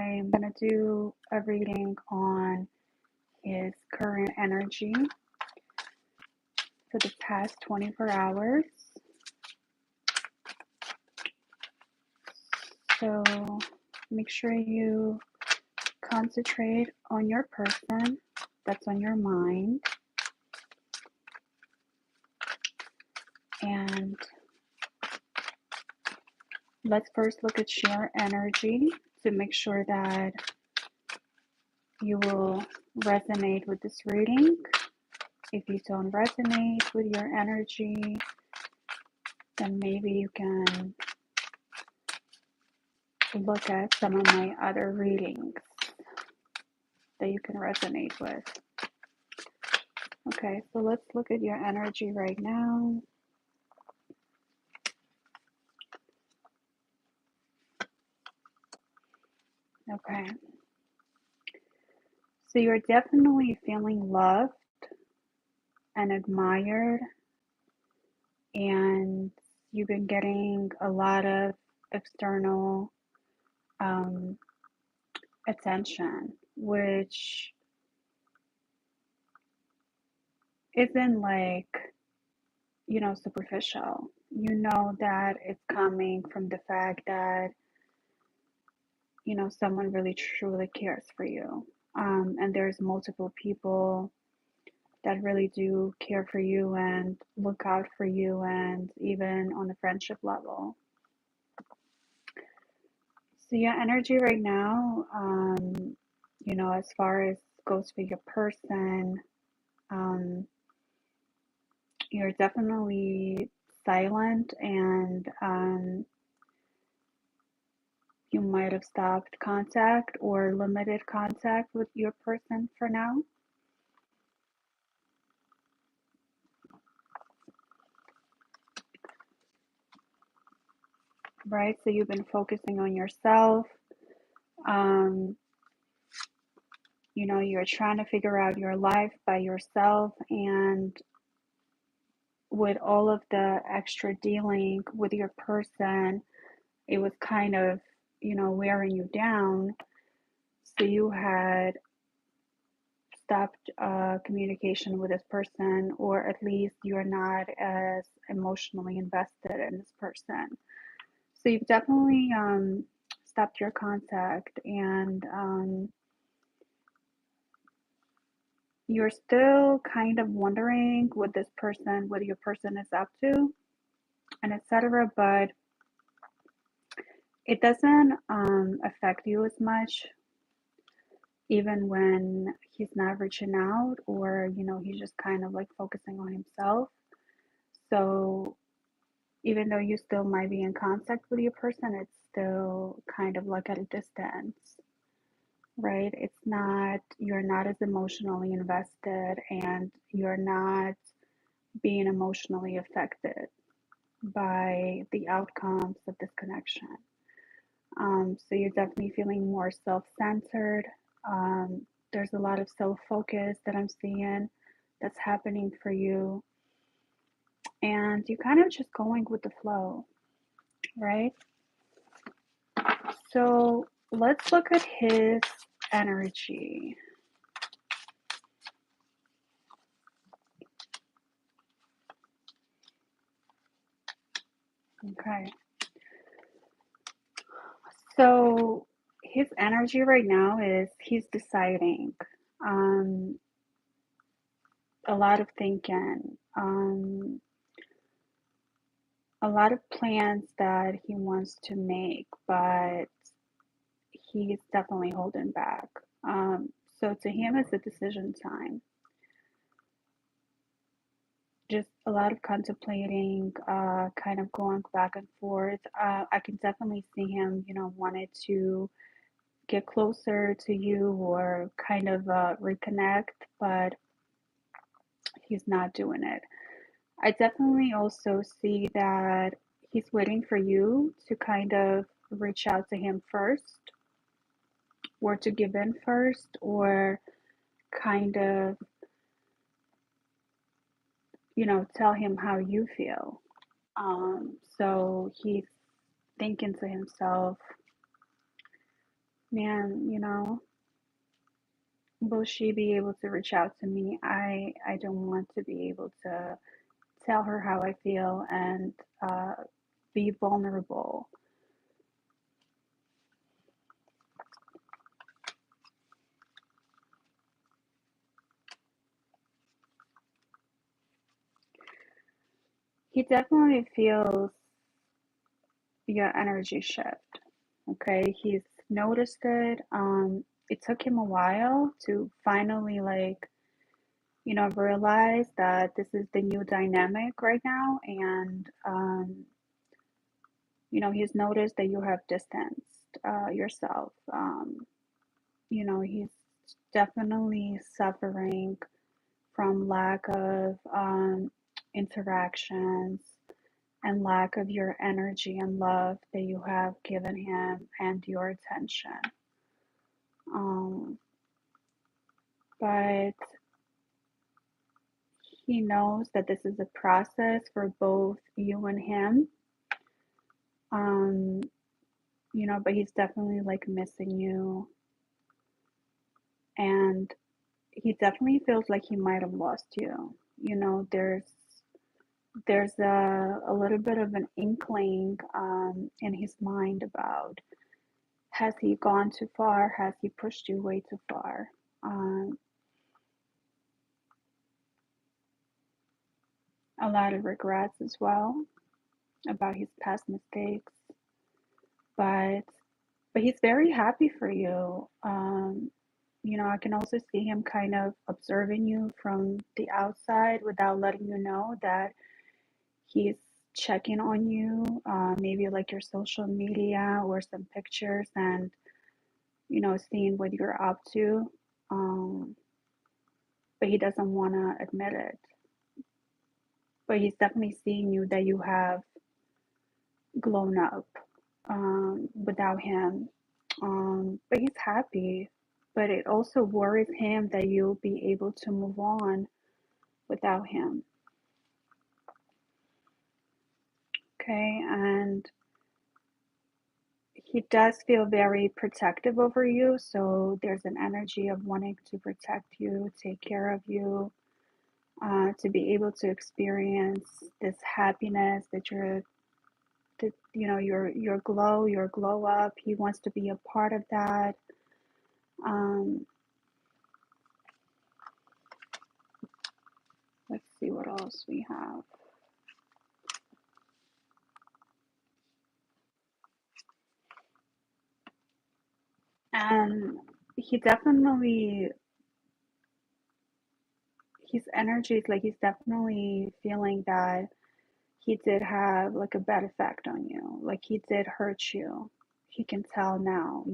I'm going to do a reading on his current energy for the past 24 hours. So make sure you concentrate on your person that's on your mind. And let's first look at your energy to make sure that you will resonate with this reading. If you don't resonate with your energy, then maybe you can look at some of my other readings that you can resonate with. Okay, so let's look at your energy right now. Okay. So you're definitely feeling loved and admired, and you've been getting a lot of external attention, which isn't like, superficial. You know that it's coming from the fact that, someone really truly cares for you. And there's multiple people that really do care for you and look out for you, and even on the friendship level. So your energy right now, as far as goes for your person, you're definitely silent, and you might have stopped contact or limited contact with your person for now. Right? So you've been focusing on yourself. You're trying to figure out your life by yourself, and with all of the extra dealing with your person, it was kind of, wearing you down. So you had stopped communication with this person, or at least you're not as emotionally invested in this person. So you've definitely stopped your contact, and you're still kind of wondering what your person is up to, and etc. But it doesn't affect you as much, even when he's not reaching out, or he's just kind of like focusing on himself. So even though you still might be in contact with your person, it's still kind of like at a distance, right? You're not as emotionally invested, and you're not being emotionally affected by the outcomes of this connection. So you're definitely feeling more self-centered. There's a lot of self-focus that I'm seeing that's happening for you. And you're kind of just going with the flow, right? So let's look at his energy. Okay. So his energy right now is he's deciding. A lot of thinking, a lot of plans that he wants to make, but he's definitely holding back. So to him, it's a decision time. Just a lot of contemplating, kind of going back and forth. I can definitely see him, wanted to get closer to you, or kind of reconnect, but he's not doing it. I definitely also see that he's waiting for you to kind of reach out to him first, or to give in first, or kind of, tell him how you feel. So he's thinking to himself, Man, will she be able to reach out to me? I don't want to be able to tell her how I feel and uh, be vulnerable. He definitely feels your energy shift. Okay, he's noticed it. It took him a while to finally realize that this is the new dynamic right now, and he's noticed that you have distanced yourself. He's definitely suffering from lack of interactions and lack of your energy and love that you have given him and your attention. Um, but he knows that this is a process for both you and him. Um, but he's definitely like missing you, and he definitely feels like he might have lost you. There's a little bit of an inkling in his mind about, has he gone too far? Has he pushed you way too far? Um, a lot of regrets as well about his past mistakes, but he's very happy for you. I can also see him kind of observing you from the outside without letting you know that he's checking on you, maybe like your social media or some pictures, and seeing what you're up to. Um, but he doesn't want to admit it. But he's definitely seeing you that you have grown up without him. But he's happy. But it also worries him that you'll be able to move on without him. Okay, and he does feel very protective over you. So there's an energy of wanting to protect you, take care of you, to be able to experience this happiness that your glow up. He wants to be a part of that. Um, let's see what else we have. And he definitely, his energy is like he's definitely feeling that he did have like a bad effect on you. Like he did hurt you. He can tell now.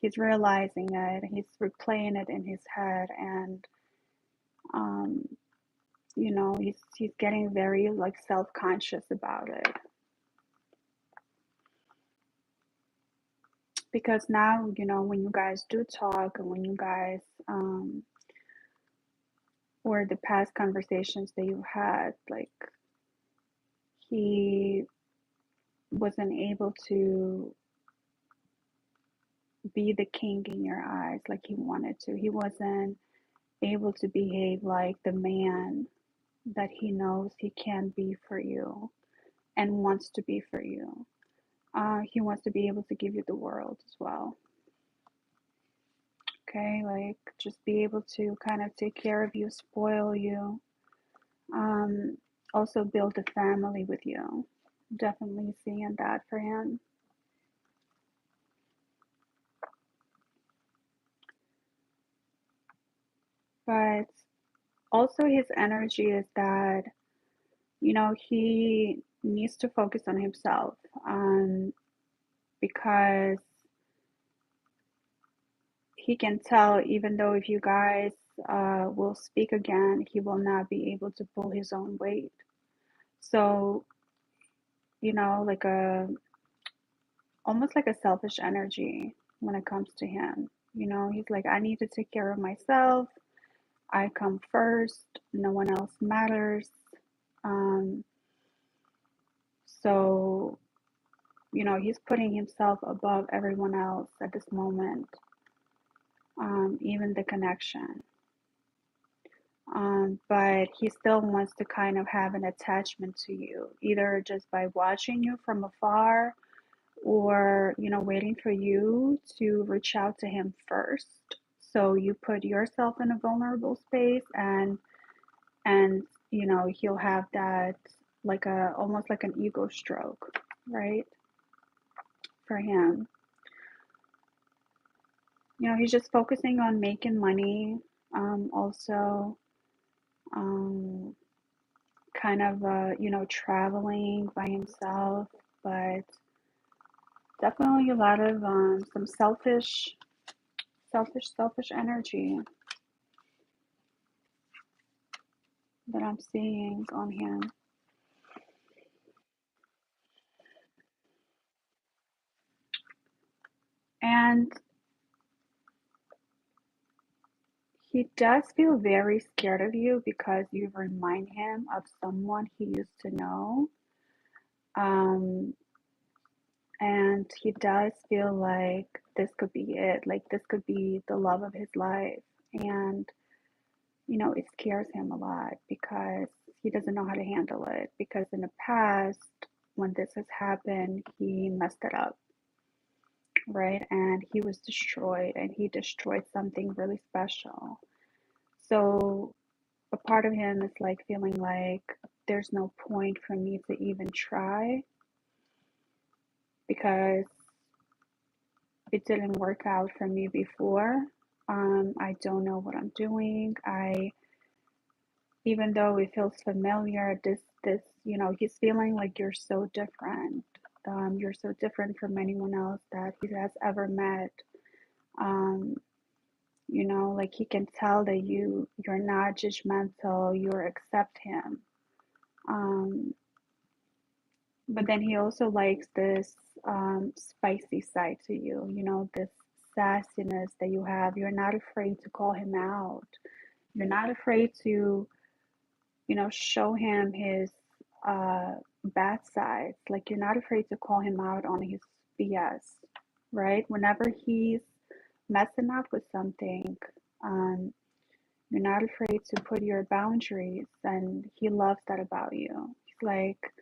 He's realizing it. He's replaying it in his head, and um, he's getting very like self-conscious about it, because now when you guys do talk, and when you guys or the past conversations that you had, like he wasn't able to be the king in your eyes like he wanted to. He wasn't able to behave like the man that he knows he can be for you and wants to be for you. He wants to be able to give you the world as well. Okay, like just be able to kind of take care of you, spoil you, um, also build a family with you. Definitely seeing that for him. But also, his energy is that, he needs to focus on himself, because he can tell, even though if you guys will speak again, he will not be able to pull his own weight. So, like almost like a selfish energy when it comes to him. He's like, I need to take care of myself. I come first. No one else matters. Um, so He's putting himself above everyone else at this moment, even the connection. But he still wants to kind of have an attachment to you, either just by watching you from afar or, waiting for you to reach out to him first. So you put yourself in a vulnerable space and he'll have that like a almost like an ego stroke, right? For him. He's just focusing on making money, also um, kind of, traveling by himself, but definitely a lot of some selfish energy that I'm seeing on him. And he does feel very scared of you because you remind him of someone he used to know. Um, and he does feel like this could be it, like this could be the love of his life. And, it scares him a lot because he doesn't know how to handle it. Because in the past, when this has happened, he messed it up, right? And he was destroyed and he destroyed something really special. So a part of him is like feeling like there's no point for me to even try because it didn't work out for me before. I don't know what I'm doing. Even though it feels familiar, he's feeling like you're so different. You're so different from anyone else that he has ever met. Um, like he can tell that you're not judgmental, you accept him. Um, but then he also likes this spicy side to you, this sassiness that you have. You're not afraid to call him out. You're not afraid to, show him his uh, bad sides. Like you're not afraid to call him out on his BS, right? Whenever he's messing up with something, um, you're not afraid to put your boundaries, and he loves that about you. He's like,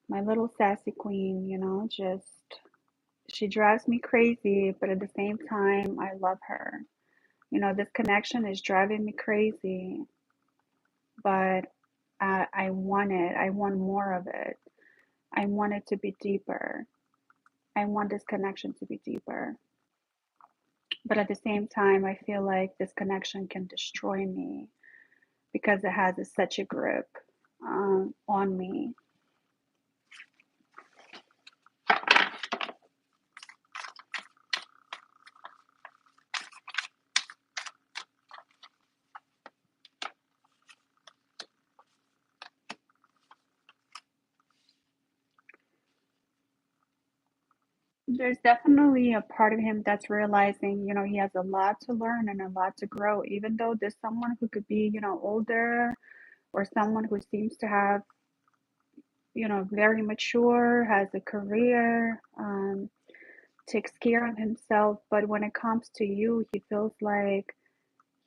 my little sassy queen, just she drives me crazy, but at the same time, I love her. This connection is driving me crazy, but I want it. I want more of it. I want it to be deeper. I want this connection to be deeper. But at the same time, I feel like this connection can destroy me because it has such a grip on me. There's definitely a part of him that's realizing, he has a lot to learn and a lot to grow, even though there's someone who could be, older or someone who seems to have, very mature, has a career, takes care of himself. But when it comes to you, he feels like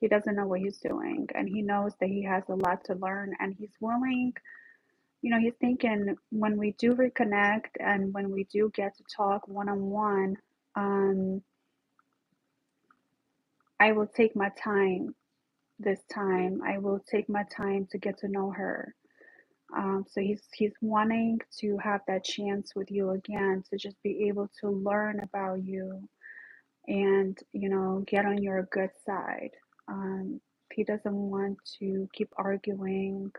he doesn't know what he's doing and he knows that he has a lot to learn and he's willing. He's thinking when we do reconnect and when we do get to talk one on one, I will take my time this time. I will take my time to get to know her. So he's wanting to have that chance with you again to just be able to learn about you and get on your good side. He doesn't want to keep arguing,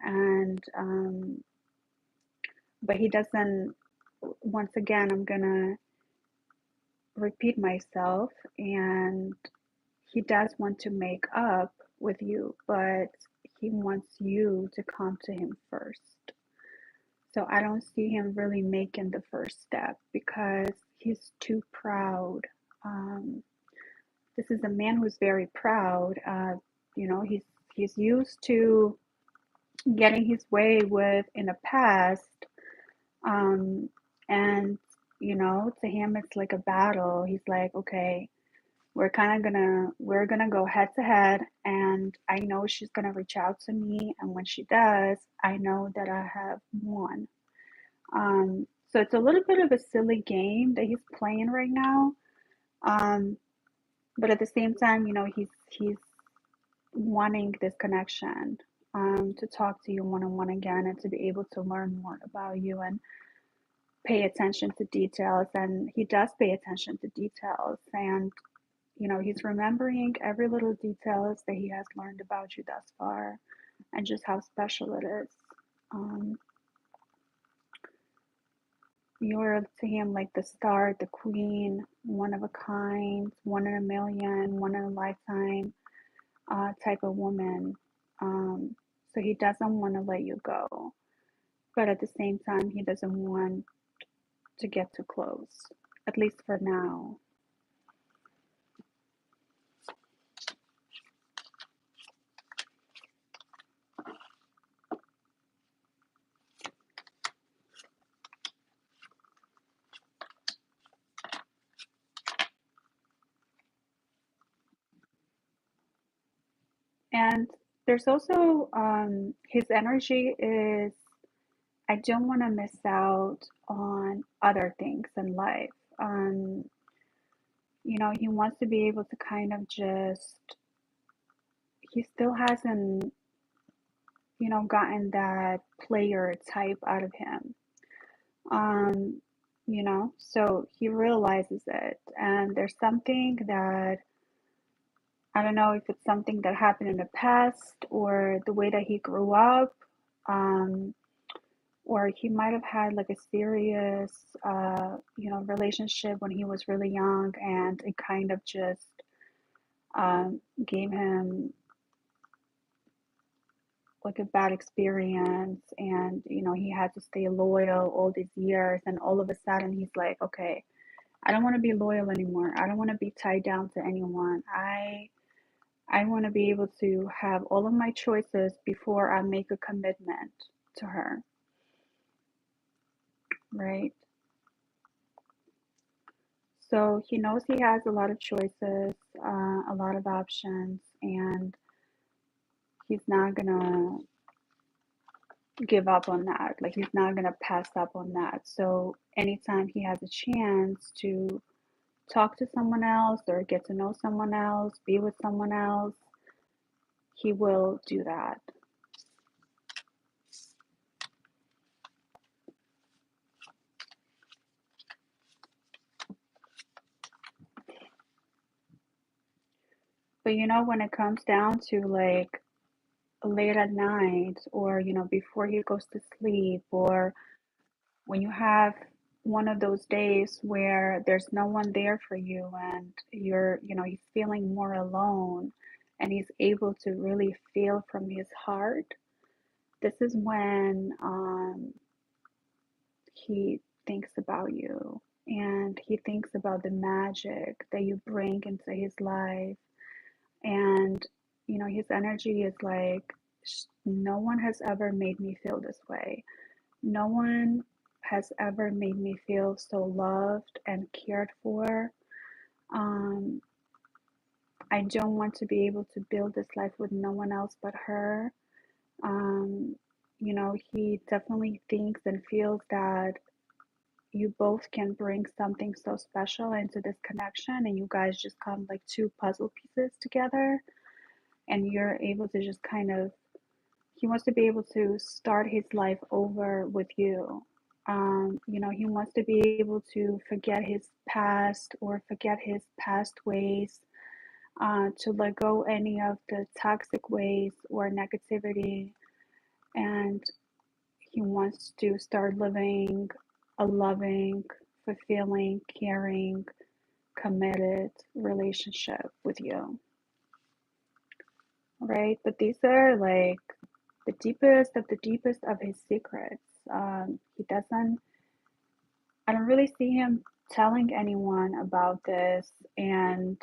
and but he doesn't. Once again, I'm gonna repeat myself, and he does want to make up with you, but he wants you to come to him first. So I don't see him really making the first step because he's too proud. Um, this is a man who's very proud. He's used to getting his way with in the past, um, And, to him, it's like a battle. He's like, okay, we're gonna go head to head, and I know she's gonna reach out to me. And when she does, I know that I have won. So it's a little bit of a silly game that he's playing right now. Um, but at the same time, he's wanting this connection, to talk to you one on one again and to be able to learn more about you and pay attention to details. And he does pay attention to details. And, he's remembering every little details that he has learned about you thus far and just how special it is. Um, you're to him like the star, the queen, one of a kind, one in a million, one in a lifetime, type of woman. So he doesn't want to let you go, but at the same time, he doesn't want to get too close, at least for now. And there's also, his energy is, I don't want to miss out on other things in life. Um, he wants to be able to kind of just, he still hasn't, gotten that player type out of him. Um, so he realizes it. And there's something that, I don't know if it's something that happened in the past or the way that he grew up, um, or he might have had like a serious, relationship when he was really young, and it kind of just, gave him like a bad experience. And, he had to stay loyal all these years. And all of a sudden, he's like, okay, I don't want to be loyal anymore. I don't want to be tied down to anyone. I want to be able to have all of my choices before I make a commitment to her, right? So he knows he has a lot of choices, a lot of options, and he's not gonna give up on that. Like, he's not gonna pass up on that. So anytime he has a chance to talk to someone else or get to know someone else, be with someone else, he will do that. But when it comes down to like late at night, or before he goes to sleep, or when you have one of those days where there's no one there for you, and he's feeling more alone, and he's able to really feel from his heart, this is when, he thinks about you, and he thinks about the magic that you bring into his life. And his energy is like, no one has ever made me feel this way. No one has ever made me feel so loved and cared for. Um, I don't want to be able to build this life with no one else but her. Um, he definitely thinks and feels that you both can bring something so special into this connection, and you guys just come like two puzzle pieces together, and you're able to just kind of, he wants to be able to start his life over with you. He wants to be able to forget his past or forget his past ways, to let go any of the toxic ways or negativity. And he wants to start living a loving, fulfilling, caring, committed relationship with you, right? But these are like the deepest of his secrets. He doesn't, I don't really see him telling anyone about this. And,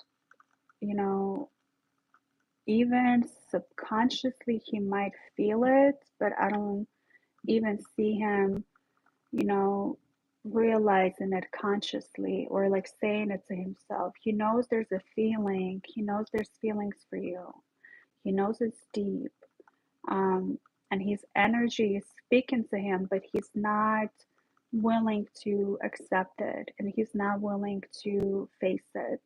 you know, even subconsciously, he might feel it, but I don't even see him, you know, realizing it consciously or like saying it to himself. He knows there's a feeling. He knows there's feelings for you. He knows it's deep. Um, and his energy is speaking to him, but he's not willing to accept it and he's not willing to face it.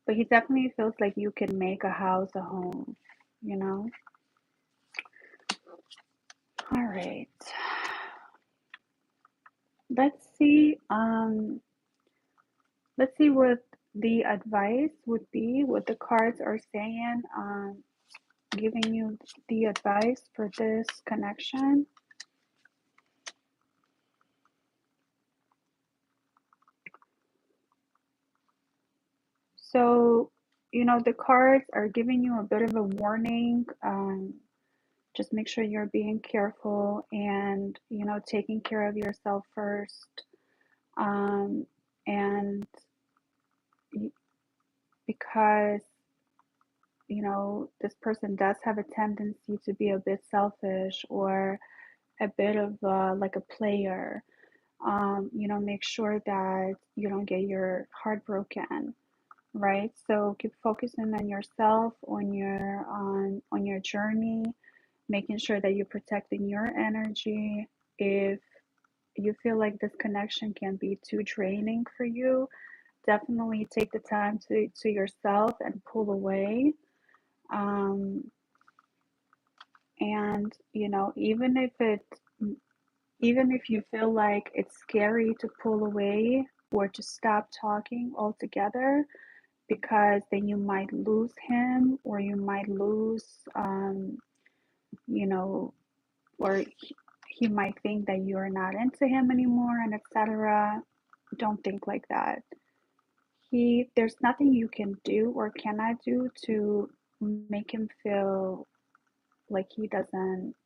But he definitely feels like you can make a house a home, you know? All right. Let's see. Let's see what the advice would be, what the cards are saying, giving you the advice for this connection. So, the cards are giving you a bit of a warning. Just make sure you're being careful and, taking care of yourself first. Um, and because, this person does have a tendency to be a bit selfish or a bit of like a player, make sure that you don't get your heart broken, right? So keep focusing on yourself, on your journey, making sure that you're protecting your energy. If you feel like this connection can be too draining for you, definitely take the time to yourself and pull away. Um, and even if you feel like it's scary to pull away or to stop talking altogether, because then you might lose him or you might lose, you know, or he might think that you're not into him anymore and etc. Don't think like that. There's nothing you can do or cannot do to make him feel like he doesn't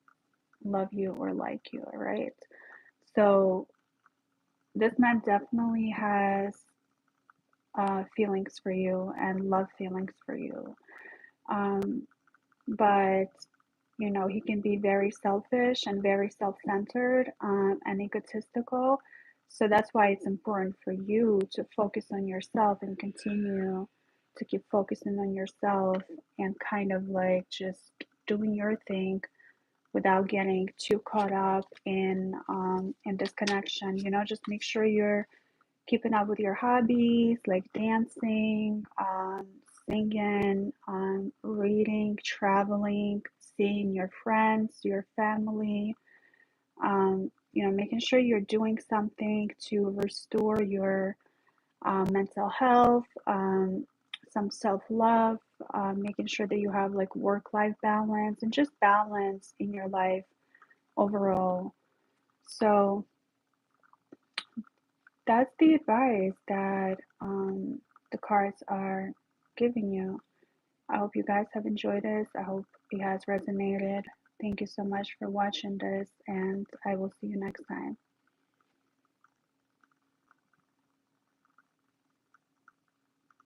love you or like you, right? So this man definitely has feelings for you and love feelings for you. Um, but he can be very selfish and very self-centered and egotistical. So that's why it's important for you to focus on yourself and continue to keep focusing on yourself and kind of like just doing your thing without getting too caught up in this connection. Just make sure you're keeping up with your hobbies like dancing, singing, reading, traveling, seeing your friends, your family, making sure you're doing something to restore your mental health, some self love, making sure that you have like work life balance and just balance in your life overall. So, that's the advice that the cards are giving you. I hope you guys have enjoyed this. I hope it has resonated. Thank you so much for watching this, and I will see you next time.